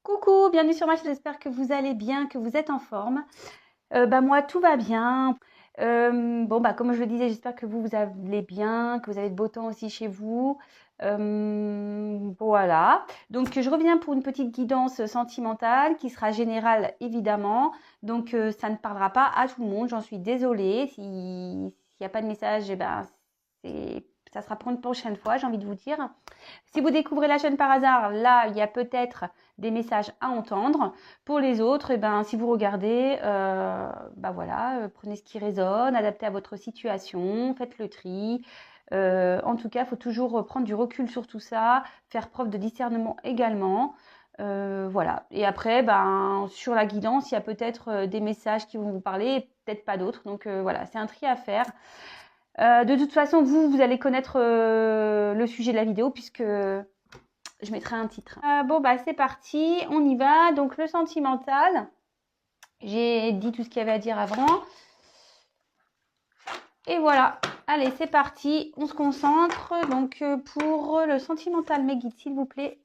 Coucou, bienvenue sur ma chaîne, j'espère que vous allez bien, que vous êtes en forme. Moi, tout va bien. Comme je le disais, j'espère que vous allez bien, que vous avez de beau temps aussi chez vous. Voilà. Donc, je reviens pour une petite guidance sentimentale qui sera générale, évidemment. Donc, ça ne parlera pas à tout le monde, j'en suis désolée. S'il n'y a pas de message, ça sera pour une prochaine fois, j'ai envie de vous dire. Si vous découvrez la chaîne par hasard, là, il y a peut-être des messages à entendre. Pour les autres, si vous regardez, prenez ce qui résonne, adaptez à votre situation, faites le tri. En tout cas, il faut toujours prendre du recul sur tout ça, faire preuve de discernement également. Voilà. Et après, sur la guidance, il y a peut-être des messages qui vont vous parler et peut-être pas d'autres. Donc voilà, c'est un tri à faire. De toute façon, vous allez connaître le sujet de la vidéo puisque je mettrai un titre. C'est parti, on y va. Donc, le sentimental. J'ai dit tout ce qu'il y avait à dire avant. Et voilà. Allez, c'est parti. On se concentre. Donc, pour le sentimental, mes guides, s'il vous plaît.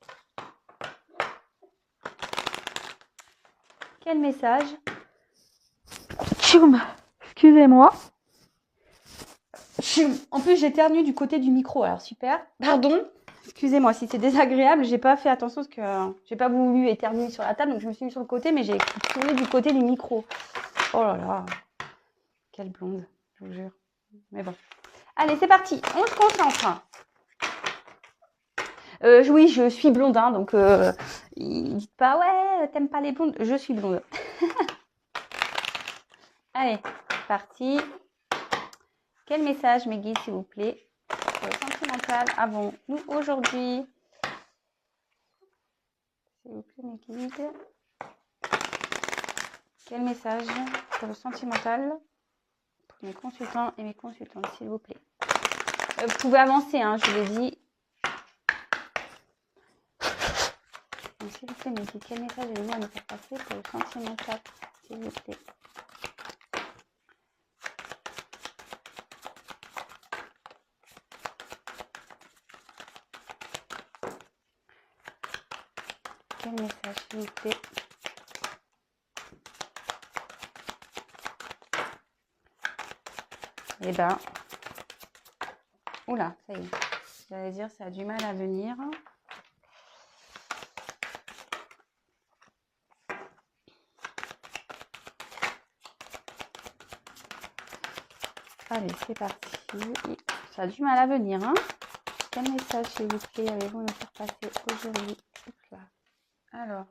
Quel message? Tchoum. Excusez-moi. En plus, j'éternue du côté du micro. Alors, super. Pardon. Excusez-moi si c'est désagréable, j'ai pas fait attention parce que j'ai pas voulu éternuer sur la table, donc je me suis mis sur le côté, mais j'ai tourné du côté du micro. Oh là là, quelle blonde, je vous jure. Mais bon. Allez, c'est parti, on se concentre. Oui, je suis blonde, hein, donc dites pas ouais, t'aimes pas les blondes, je suis blonde. Allez, c'est parti. Quel message, mes guides, s'il vous plaît, pour le sentimental avons-nous aujourd'hui? S'il vous plaît, mes guides. Quel message pour le sentimental pour mes consultants et mes consultantes, s'il vous plaît? Vous pouvez avancer, hein, je l'ai dit. Donc, s'il vous plaît, mes guides, quel message avez-vous à me faire passer pour le sentimental, s'il vous plaît? Quel message, s'il vous plaît? Eh ben, oula, ça y est. J'allais dire, ça a du mal à venir. Allez, c'est parti. Ça a du mal à venir, hein? Quel message, s'il vous plaît, avez-vous à me faire passer aujourd'hui? Alors.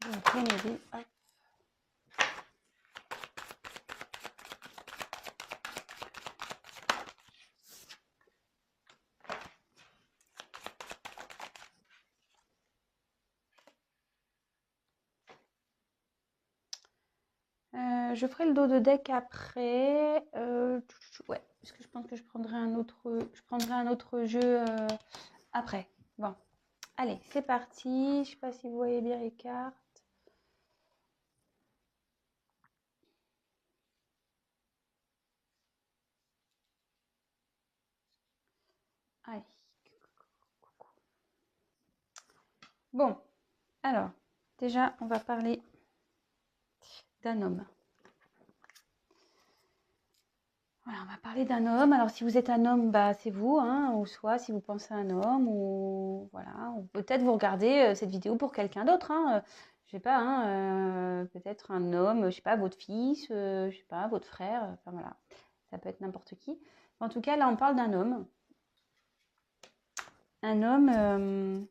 S'il vous plaît, mes guides, hop. Je ferai le dos de deck après. Ouais, parce que je pense que je prendrai un autre jeu après. Bon, allez, c'est parti. Je sais pas si vous voyez bien les cartes. Allez. Bon, alors, déjà, on va parler d'un homme. Voilà, on va parler d'un homme. Alors, si vous êtes un homme, c'est vous, hein, ou soit si vous pensez à un homme, ou voilà, ou peut-être vous regardez cette vidéo pour quelqu'un d'autre, hein, je sais pas, hein, peut-être un homme, je sais pas, votre fils, je sais pas, votre frère, enfin voilà, ça peut être n'importe qui. En tout cas, là, on parle d'un homme. Un homme,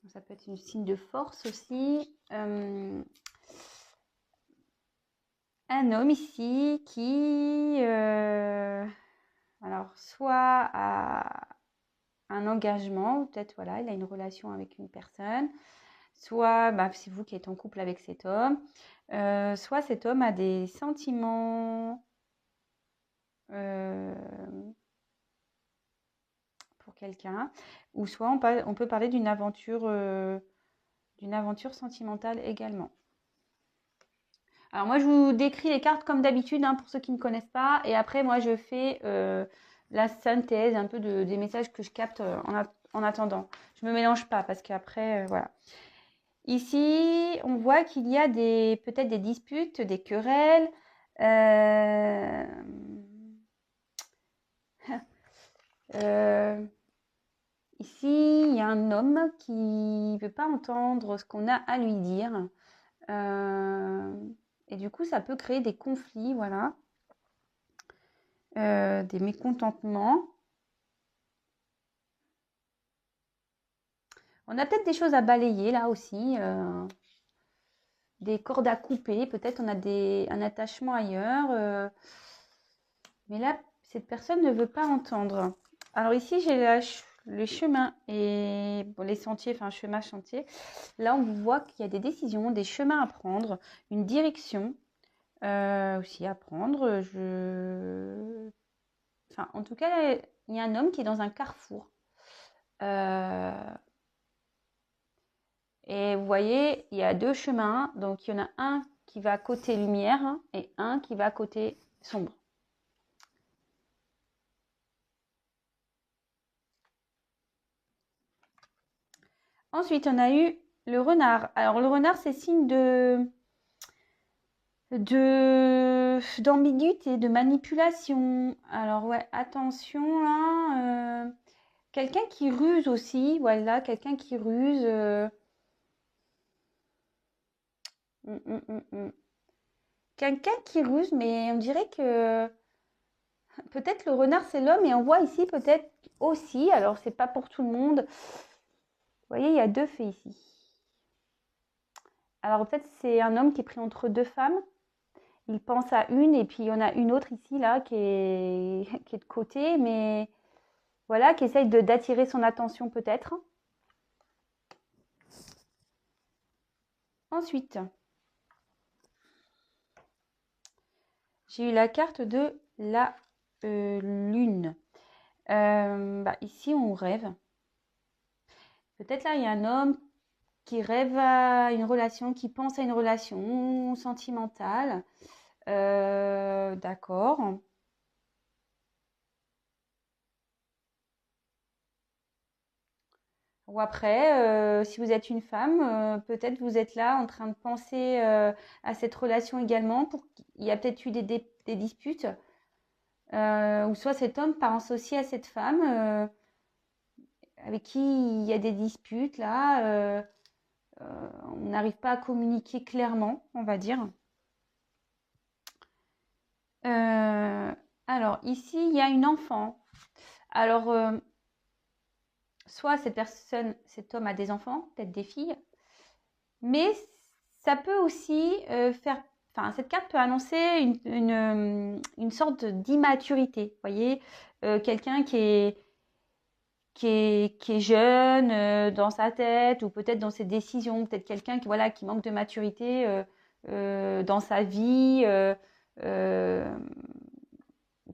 ça peut être un signe de force aussi. un homme ici qui, alors, soit a un engagement, peut-être, voilà, il a une relation avec une personne, soit bah, c'est vous qui êtes en couple avec cet homme, soit cet homme a des sentiments pour quelqu'un, ou soit on peut parler d'une aventure sentimentale également. Alors moi, je vous décris les cartes comme d'habitude, hein, pour ceux qui ne connaissent pas. Et après, moi, je fais la synthèse un peu des messages que je capte en attendant. Je ne me mélange pas parce qu'après, voilà. Ici, on voit qu'il y a peut-être des disputes, des querelles. Euh, euh, ici, il y a un homme qui ne veut pas entendre ce qu'on a à lui dire. Et du coup, ça peut créer des conflits, voilà. Des mécontentements. On a peut-être des choses à balayer là aussi, des cordes à couper, peut-être on a un attachement ailleurs, mais là, cette personne ne veut pas entendre. Alors ici, j'ai le chemin et bon, les sentiers, enfin chemin, chantier. Là, on voit qu'il y a des décisions, des chemins à prendre, une direction aussi à prendre. Enfin, en tout cas, là, il y a un homme qui est dans un carrefour. Et vous voyez, il y a deux chemins. Donc, il y en a un qui va côté lumière et un qui va côté sombre. Ensuite, on a eu le renard. Alors, le renard, c'est signe d'ambiguïté, de manipulation. Alors, ouais, attention là. Quelqu'un qui ruse aussi. Voilà, quelqu'un qui ruse. Hum, hum, hum, hum. Quelqu'un qui ruse, mais on dirait que peut-être le renard c'est l'homme et on voit ici peut-être aussi, alors c'est pas pour tout le monde. Vous voyez, il y a deux faits ici. Alors peut-être c'est un homme qui est pris entre deux femmes. Il pense à une et puis il y en a une autre ici là qui est de côté, mais voilà, qui essaye d'attirer son attention peut-être. Ensuite, j'ai eu la carte de la lune. Bah, ici, on rêve. Peut-être là, il y a un homme qui rêve à une relation, qui pense à une relation sentimentale. D'accord. Ou après, si vous êtes une femme, peut-être vous êtes là en train de penser à cette relation également. Il y a peut-être eu des disputes. Ou soit cet homme pense aussi à cette femme avec qui il y a des disputes là. On n'arrive pas à communiquer clairement, on va dire. Alors ici, il y a une enfant. Alors, soit cet homme a des enfants, peut-être des filles, mais ça peut aussi faire. Enfin, cette carte peut annoncer une sorte d'immaturité. Vous voyez, quelqu'un qui est jeune dans sa tête ou peut-être dans ses décisions, peut-être quelqu'un qui manque de maturité dans sa vie,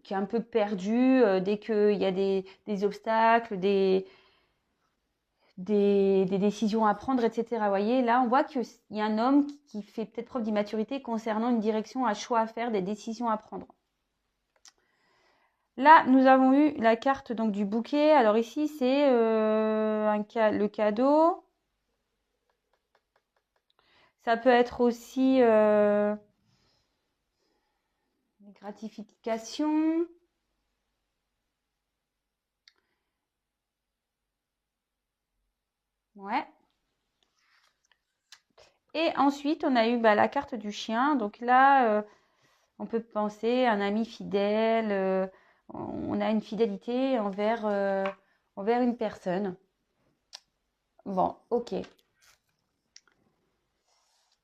qui est un peu perdu dès qu'il y a des obstacles, des décisions à prendre, etc. Vous voyez, là, on voit qu'il y a un homme qui fait peut-être preuve d'immaturité concernant une direction, un choix à faire, des décisions à prendre. Là, nous avons eu la carte donc du bouquet. Alors ici, c'est le cadeau. Ça peut être aussi gratification. Ouais. Et ensuite, on a eu la carte du chien. Donc là, on peut penser à un ami fidèle. On a une fidélité envers une personne. Bon, ok.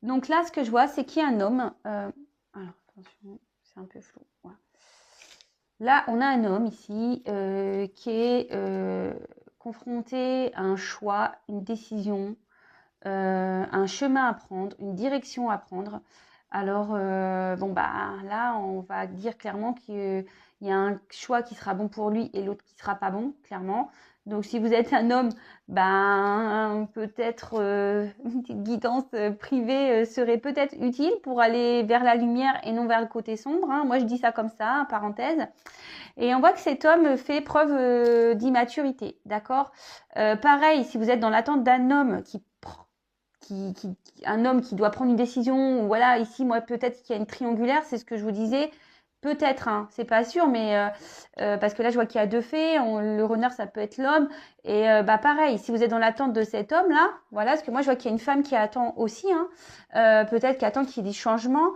Donc là, ce que je vois, c'est qu'il y a un homme. Alors, attention, c'est un peu flou. Voilà. Là, on a un homme ici qui est confronté à un choix, une décision, un chemin à prendre, une direction à prendre. Alors, bon, bah, là, on va dire clairement qu'il y a un choix qui sera bon pour lui et l'autre qui sera pas bon, clairement. Donc, si vous êtes un homme, ben, peut-être une petite guidance privée serait peut-être utile pour aller vers la lumière et non vers le côté sombre. Hein. Moi, je dis ça comme ça, parenthèse. Et on voit que cet homme fait preuve d'immaturité, d'accord. Pareil, si vous êtes dans l'attente d'un homme un homme qui doit prendre une décision, ou voilà, ici, moi, peut-être qu'il y a une triangulaire, c'est ce que je vous disais, peut-être, hein, c'est pas sûr, mais parce que là, je vois qu'il y a deux fées, le renard, ça peut être l'homme, et bah pareil, si vous êtes dans l'attente de cet homme-là, voilà, parce que moi, je vois qu'il y a une femme qui attend aussi, hein, peut-être qui attend qu'il y ait des changements,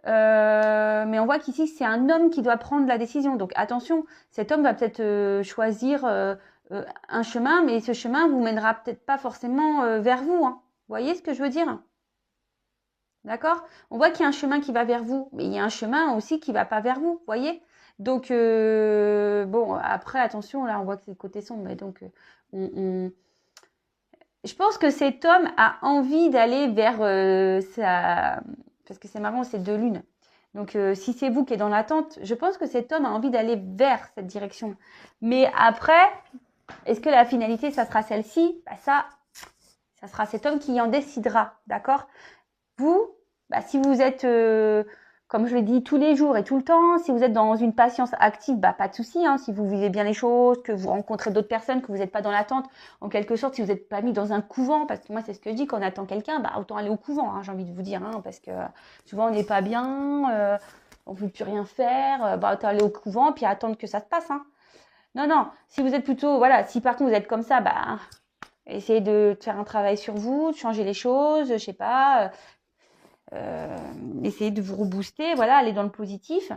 mais on voit qu'ici, c'est un homme qui doit prendre la décision, donc attention, cet homme va peut-être choisir un chemin, mais ce chemin vous mènera peut-être pas forcément vers vous, hein. Vous voyez ce que je veux dire? D'accord? On voit qu'il y a un chemin qui va vers vous, mais il y a un chemin aussi qui va pas vers vous, vous voyez? Donc, bon, après, attention, là, on voit que c'est le côté sombre, mais donc, je pense que cet homme a envie d'aller vers sa... Parce que c'est marrant, c'est deux lunes. Donc, si c'est vous qui êtes dans l'attente, je pense que cet homme a envie d'aller vers cette direction. Mais après, est-ce que la finalité, ça sera celle-ci? Bah, ça sera cet homme qui en décidera, d'accord? Vous, bah, si vous êtes, comme je le dis, tous les jours et tout le temps, si vous êtes dans une patience active, bah, pas de souci, hein, si vous vivez bien les choses, que vous rencontrez d'autres personnes, que vous n'êtes pas dans l'attente, en quelque sorte, si vous n'êtes pas mis dans un couvent, parce que moi, c'est ce que je dis, quand on attend quelqu'un, bah, autant aller au couvent, hein, j'ai envie de vous dire, hein, parce que souvent, on n'est pas bien, on ne veut plus rien faire, bah, autant aller au couvent, puis attendre que ça se passe, hein. Non, non, si vous êtes plutôt, voilà, si par contre vous êtes comme ça, bah, essayez de faire un travail sur vous, de changer les choses, je sais pas, essayez de vous rebooster, voilà, aller dans le positif.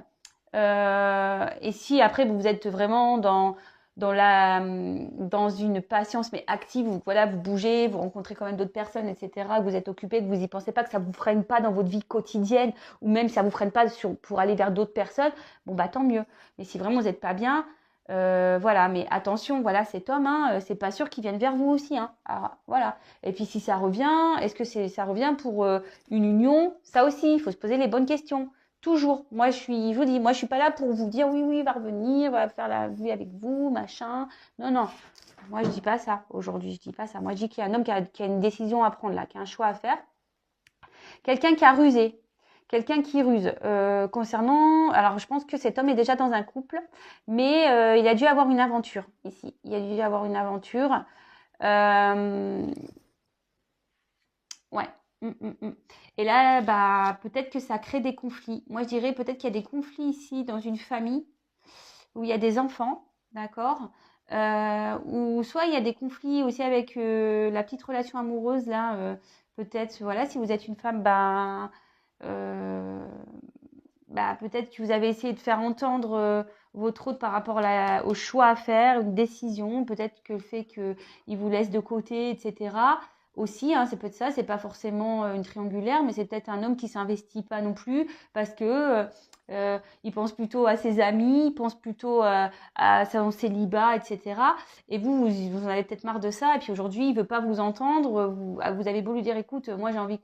Et si après vous êtes vraiment dans une patience mais active, où voilà, vous bougez, vous rencontrez quand même d'autres personnes, etc., que vous êtes occupé, que vous y pensez pas, que ça vous freine pas dans votre vie quotidienne, ou même ça vous freine pas pour aller vers d'autres personnes, bon bah tant mieux. Mais si vraiment vous n'êtes pas bien, voilà, mais attention, voilà, cet homme, hein, c'est pas sûr qu'il vienne vers vous aussi, hein. Alors, voilà. Et puis si ça revient, est-ce que ça revient pour une union? Ça aussi, il faut se poser les bonnes questions. Toujours. Moi, je vous dis, moi, je suis pas là pour vous dire oui, oui, va revenir, va faire la vie avec vous, machin. Non, non. Moi, je dis pas ça. Aujourd'hui, je dis pas ça. Moi, je dis qu'il y a un homme qui a une décision à prendre là, qui a un choix à faire. Quelqu'un qui a rusé. Quelqu'un qui ruse. Concernant, alors je pense que cet homme est déjà dans un couple, mais il a dû avoir une aventure ici. Il a dû avoir une aventure. Ouais. Et là, bah, peut-être que ça crée des conflits. Moi, je dirais peut-être qu'il y a des conflits ici dans une famille où il y a des enfants, d'accord? Ou soit il y a des conflits aussi avec la petite relation amoureuse là. Peut-être, voilà, si vous êtes une femme, euh, bah, peut-être que vous avez essayé de faire entendre votre autre par rapport au choix à faire, une décision, peut-être que le fait qu'il vous laisse de côté, etc. Aussi, hein, c'est peut-être ça, c'est pas forcément une triangulaire, mais c'est peut-être un homme qui s'investit pas non plus parce que il pense plutôt à ses amis, il pense plutôt à son célibat, etc. Et vous en avez peut-être marre de ça, et puis aujourd'hui, il veut pas vous entendre, vous avez beau lui dire, écoute, moi j'ai envie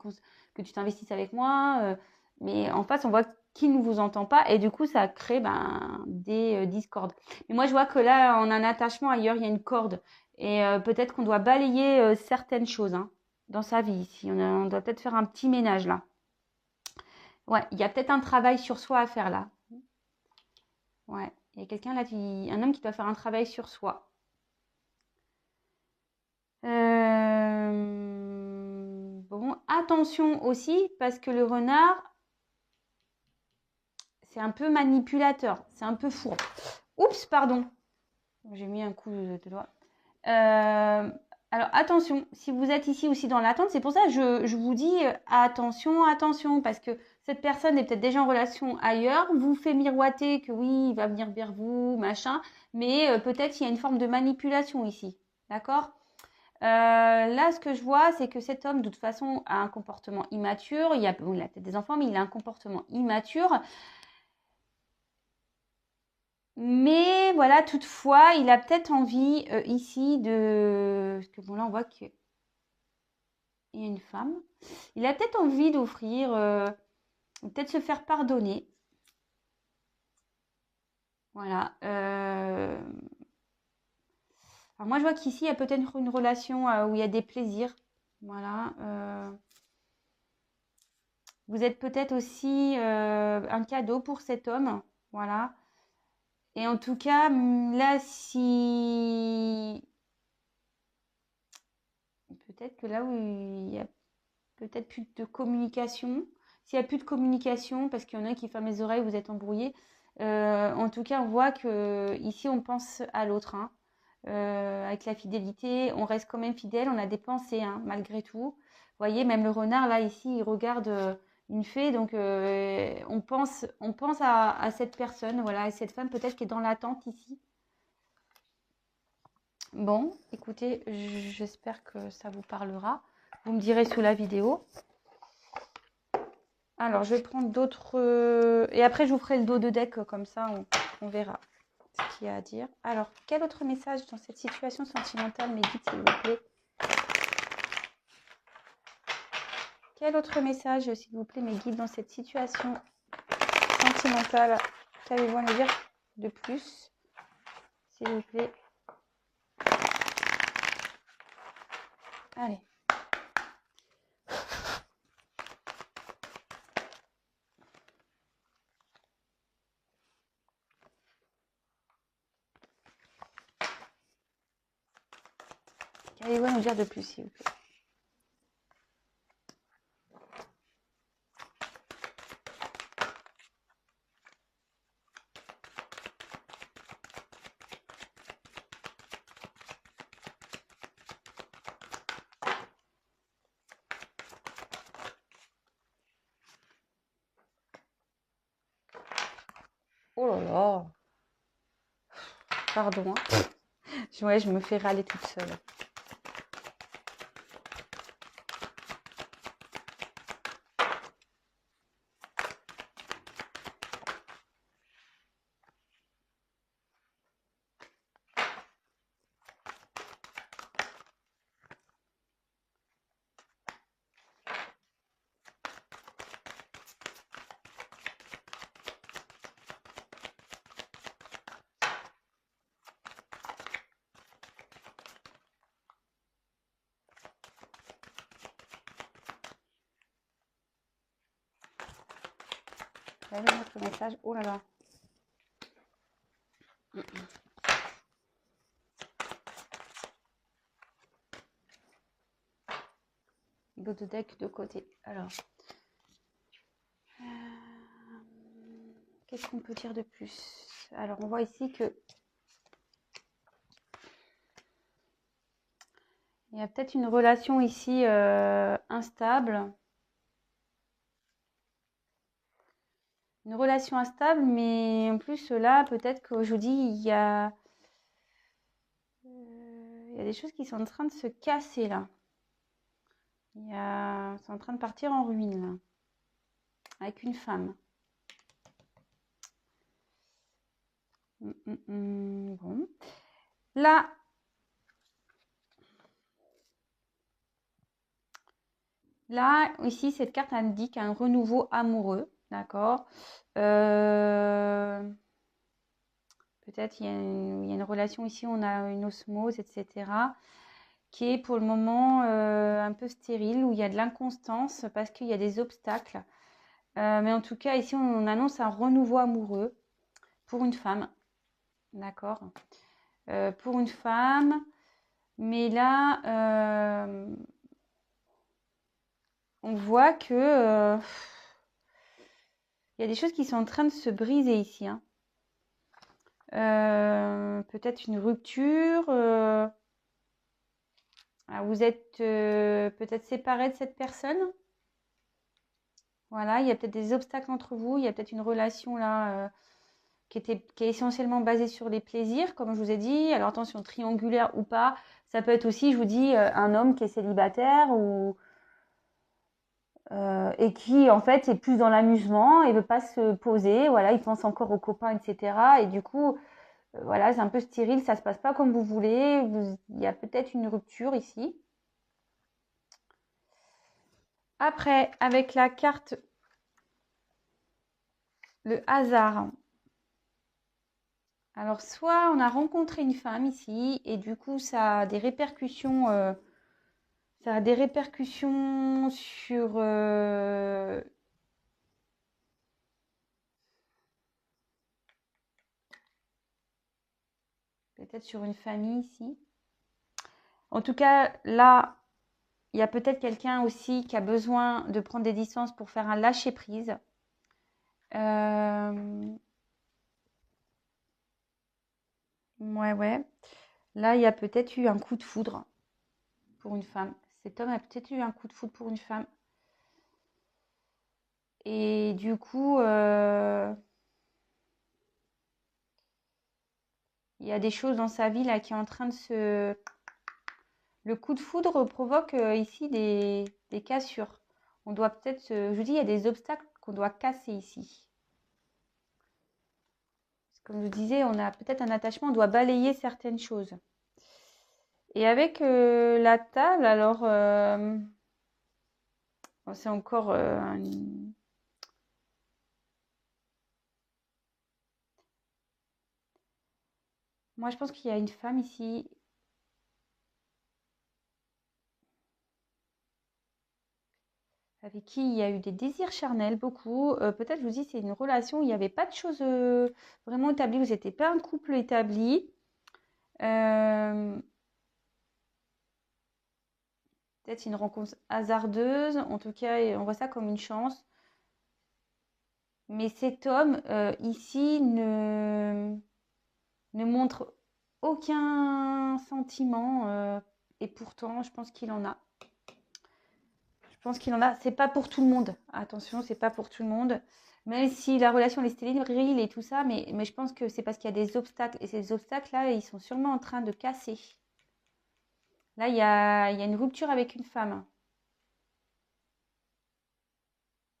que tu t'investisses avec moi, mais en face, on voit qui ne vous entend pas et du coup ça crée des discordes. Mais moi je vois que là on a un attachement ailleurs, il y a une corde et peut-être qu'on doit balayer certaines choses hein, dans sa vie ici. On doit peut-être faire un petit ménage là. Ouais, il y a peut-être un travail sur soi à faire là. Ouais, il y a quelqu'un là, un homme qui doit faire un travail sur soi. Bon, attention aussi parce que le renard c'est un peu manipulateur, c'est un peu fourbe. Oups, pardon. J'ai mis un coup de doigt. Alors attention, si vous êtes ici aussi dans l'attente, c'est pour ça que je vous dis attention, attention, parce que cette personne est peut-être déjà en relation ailleurs, vous fait miroiter que oui, il va venir vers vous, machin, mais peut-être il y a une forme de manipulation ici, d'accord? Là, ce que je vois, c'est que cet homme, de toute façon, a un comportement immature. Il a peut-être des enfants, mais il a un comportement immature. Mais voilà, toutefois, il a peut-être envie ici de... Parce que bon, là, on voit qu'il y a une femme. Il a peut-être envie d'offrir, peut-être se faire pardonner. Voilà. Alors moi, je vois qu'ici, il y a peut-être une relation où il y a des plaisirs. Voilà. Vous êtes peut-être aussi un cadeau pour cet homme. Voilà. Et en tout cas, là, si... Peut-être que là où il y a peut-être plus de communication, s'il n'y a plus de communication, parce qu'il y en a qui ferment les oreilles, vous êtes embrouillés. En tout cas, on voit que ici, on pense à l'autre. Hein. Avec la fidélité, on reste quand même fidèle, on a des pensées, hein, malgré tout. Vous voyez, même le renard, là, ici, il regarde une fée, donc on pense à cette personne, voilà, et cette femme peut-être qui est dans l'attente ici. Bon, écoutez, j'espère que ça vous parlera. Vous me direz sous la vidéo. Alors, je vais prendre d'autres... Et après, je vous ferai le dos de deck, comme ça, on verra ce qu'il y a à dire. Alors, quel autre message dans cette situation sentimentale, mes guides, s'il vous plaît? Quel autre message, s'il vous plaît, mes guides, dans cette situation sentimentale? Qu'avez-vous à me dire de plus, s'il vous plaît? Allez. Qu'avez-vous à nous dire de plus, s'il vous plaît? Oh là là. Pardon. Hein. Ouais, je me fais râler toute seule. Vous avez votre message? Oh là là. Dos de deck de côté. Alors, qu'est-ce qu'on peut dire de plus? Alors, on voit ici que il y a peut-être une relation ici instable. Une relation instable, mais en plus là, peut-être que je vous dis, il y a des choses qui sont en train de se casser là. C'est en train de partir en ruine là, avec une femme. Bon. Là, ici, cette carte indique un renouveau amoureux, d'accord. Peut-être il y a une relation ici, on a une osmose, etc., qui est pour le moment un peu stérile, où il y a de l'inconstance parce qu'il y a des obstacles. Mais en tout cas, ici, on annonce un renouveau amoureux pour une femme, d'accord. Pour une femme, mais là, on voit que il y a des choses qui sont en train de se briser ici. Hein. Peut-être une rupture. Vous êtes peut-être séparés de cette personne. Voilà, il y a peut-être des obstacles entre vous. Il y a peut-être une relation là qui est essentiellement basée sur les plaisirs, comme je vous ai dit. Alors attention, triangulaire ou pas, Ça peut être aussi, je vous dis, un homme qui est célibataire et qui, en fait, est plus dans l'amusement et veut pas se poser. Voilà, il pense encore aux copains, etc. Et du coup, voilà, c'est un peu stérile, ça se passe pas comme vous voulez. Il y a peut-être une rupture ici. Après, avec la carte, le hasard. Alors, soit on a rencontré une femme ici et du coup, ça a des répercussions. Ça a des répercussions sur peut-être sur une famille ici. En tout cas, là, il y a peut-être quelqu'un aussi qui a besoin de prendre des distances pour faire un lâcher-prise. Ouais, ouais. Là, il y a peut-être eu un coup de foudre pour une femme. Cet homme a peut-être eu un coup de foudre pour une femme. Et du coup, il y a des choses dans sa vie là qui est en train de se... Le coup de foudre provoque ici des cassures. On doit peut-être... Je vous dis, il y a des obstacles qu'on doit casser ici. Comme je vous disais, on a peut-être un attachement, on doit balayer certaines choses. Et avec la table, alors, c'est encore moi, je pense qu'il y a une femme ici avec qui il y a eu des désirs charnels, beaucoup. Peut-être, je vous dis, c'est une relation où il n'y avait pas de choses vraiment établies, vous n'étiez pas un couple établi. Peut-être une rencontre hasardeuse. En tout cas, on voit ça comme une chance. Mais cet homme, ici, ne montre aucun sentiment. Et pourtant, je pense qu'il en a. Je pense qu'il en a. C'est pas pour tout le monde. Attention, c'est pas pour tout le monde. Même si la relation est stérile et tout ça, mais je pense que c'est parce qu'il y a des obstacles. Et ces obstacles-là, ils sont sûrement en train de casser. Là, il y a une rupture avec une femme.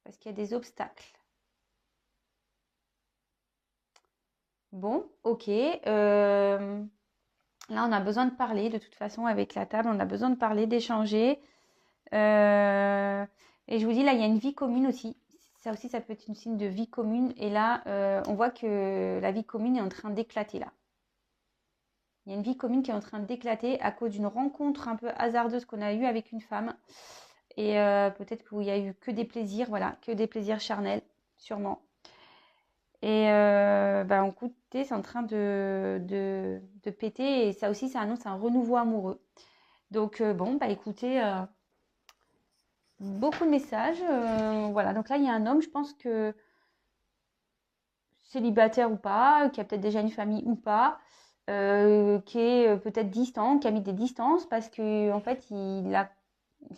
Parce qu'il y a des obstacles. Bon, ok. Là, on a besoin de parler. De toute façon, avec la table, on a besoin de parler, d'échanger. Et je vous dis, là, il y a une vie commune aussi. Ça aussi, ça peut être une signe de vie commune. Et là, on voit que la vie commune est en train d'éclater là. Il y a une vie commune qui est en train d'éclater à cause d'une rencontre un peu hasardeuse qu'on a eue avec une femme. Et peut-être qu'il n'y a eu que des plaisirs, voilà, que des plaisirs charnels, sûrement. Et écoutez, c'est en train de péter. Et ça aussi, ça annonce un renouveau amoureux. Donc, bon, bah écoutez, beaucoup de messages. Voilà, donc là, il y a un homme, je pense que célibataire ou pas, qui a peut-être déjà une famille ou pas, qui est peut-être distant, qui a mis des distances parce que en fait, il a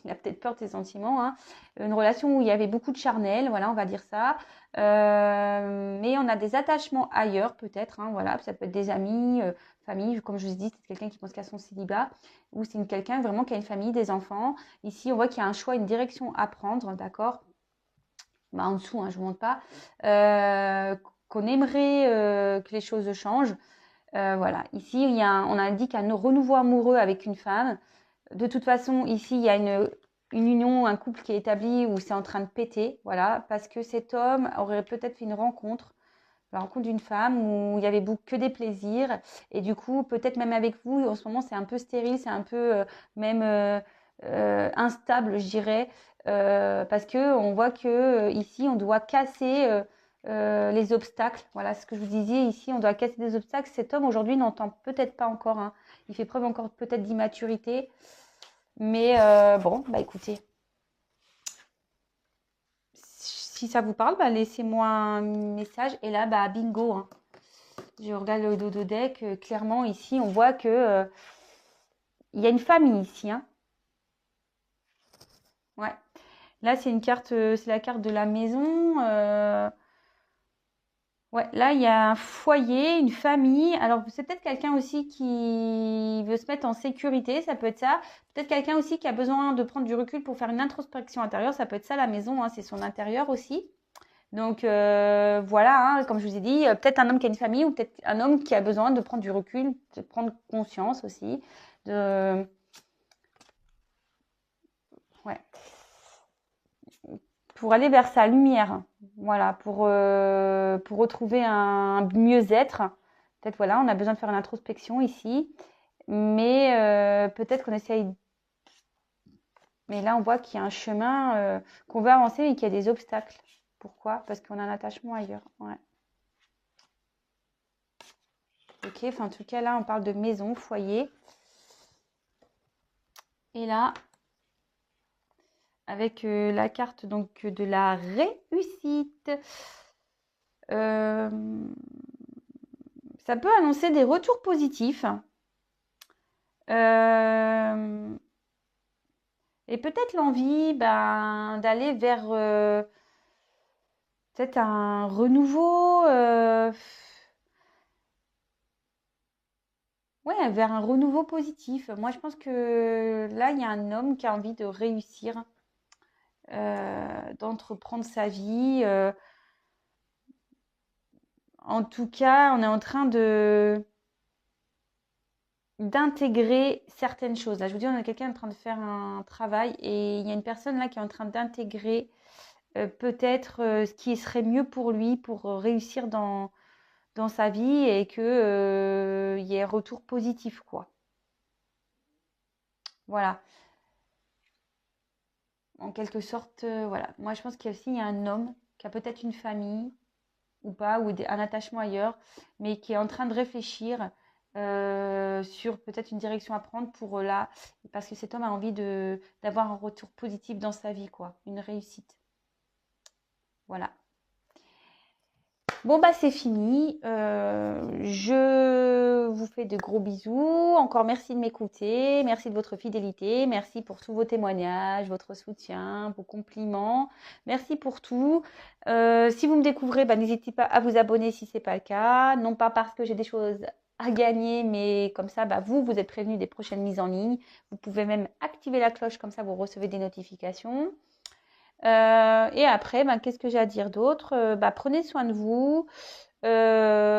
peut-être peur de ses sentiments, hein. Une relation où il y avait beaucoup de charnel, voilà, on va dire ça. Mais on a des attachements ailleurs, peut-être, hein, voilà. Ça peut être des amis, famille, comme je vous ai dit, c'est quelqu'un qui pense qu'à son célibat, ou c'est quelqu'un vraiment qui a une famille, des enfants. Ici, on voit qu'il y a un choix, une direction à prendre, d'accord. Bah, en dessous, hein, je ne vous montre pas. Qu'on aimerait que les choses changent. Voilà, ici, on indique un renouveau amoureux avec une femme. De toute façon, ici, il y a une union, un couple qui est établi où c'est en train de péter, voilà, parce que cet homme aurait peut-être fait une rencontre, la rencontre d'une femme où il y avait que des plaisirs, et du coup, peut-être même avec vous, en ce moment, c'est un peu stérile, c'est un peu même instable, je dirais, parce que on voit que ici, on doit casser les obstacles. Voilà ce que je vous disais ici, on doit casser des obstacles. Cet homme aujourd'hui n'entend peut-être pas encore, hein. Il fait preuve encore peut-être d'immaturité. Mais bon, bah écoutez, si ça vous parle, bah, laissez-moi un message. Et là, bah bingo, hein. Je regarde le dodo deck. Clairement, ici, on voit que il y a une famille ici, hein. Ouais. Là, c'est une carte, c'est la carte de la maison. Ouais, là, il y a un foyer, une famille. Alors, c'est peut-être quelqu'un aussi qui veut se mettre en sécurité, ça peut être ça. Peut-être quelqu'un aussi qui a besoin de prendre du recul pour faire une introspection intérieure, ça peut être ça la maison, hein, c'est son intérieur aussi. Donc, voilà, hein, comme je vous ai dit, peut-être un homme qui a une famille ou peut-être un homme qui a besoin de prendre du recul, de prendre conscience aussi, de... Ouais, pour aller vers sa lumière, voilà, pour retrouver un mieux-être. Peut-être, voilà, on a besoin de faire une introspection ici, mais peut-être qu'on essaye. Mais là, on voit qu'il y a un chemin qu'on veut avancer et qu'il y a des obstacles. Pourquoi? Parce qu'on a un attachement ailleurs. Ouais. Ok, enfin, en tout cas, là, on parle de maison, foyer. Et là, avec la carte donc de la réussite. Euh, Ça peut annoncer des retours positifs. Euh, et peut-être l'envie d'aller vers peut-être un renouveau. Ouais, vers un renouveau positif. Moi, je pense que là, il y a un homme qui a envie de réussir, d'entreprendre sa vie. En tout cas, on est en train de d'intégrer certaines choses. Là, je vous dis, on a quelqu'un en train de faire un travail et il y a une personne là qui est en train d'intégrer peut-être ce qui serait mieux pour lui pour réussir dans sa vie et que il y ait un retour positif, quoi. Voilà. En quelque sorte, voilà. Moi, je pense qu'il y a aussi il y a un homme qui a peut-être une famille ou pas, ou un attachement ailleurs, mais qui est en train de réfléchir sur peut-être une direction à prendre pour là, parce que cet homme a envie d'avoir un retour positif dans sa vie, quoi, une réussite. Voilà. Bon, bah, c'est fini. Je vous fais de gros bisous. Encore merci de m'écouter. Merci de votre fidélité. Merci pour tous vos témoignages, votre soutien, vos compliments. Merci pour tout. Si vous me découvrez, bah, n'hésitez pas à vous abonner si ce n'est pas le cas. Non pas parce que j'ai des choses à gagner, mais comme ça, bah, vous êtes prévenus des prochaines mises en ligne. Vous pouvez même activer la cloche, comme ça vous recevez des notifications. Et après, qu'est-ce que j'ai à dire d'autre? Prenez soin de vous.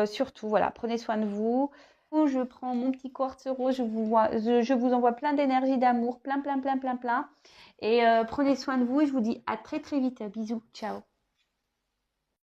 Surtout, voilà, prenez soin de vous. Je prends mon petit quartz rose, je vous envoie plein d'énergie, d'amour, plein, plein, plein, plein, plein. Et prenez soin de vous et je vous dis à très, très vite. Bisous, ciao.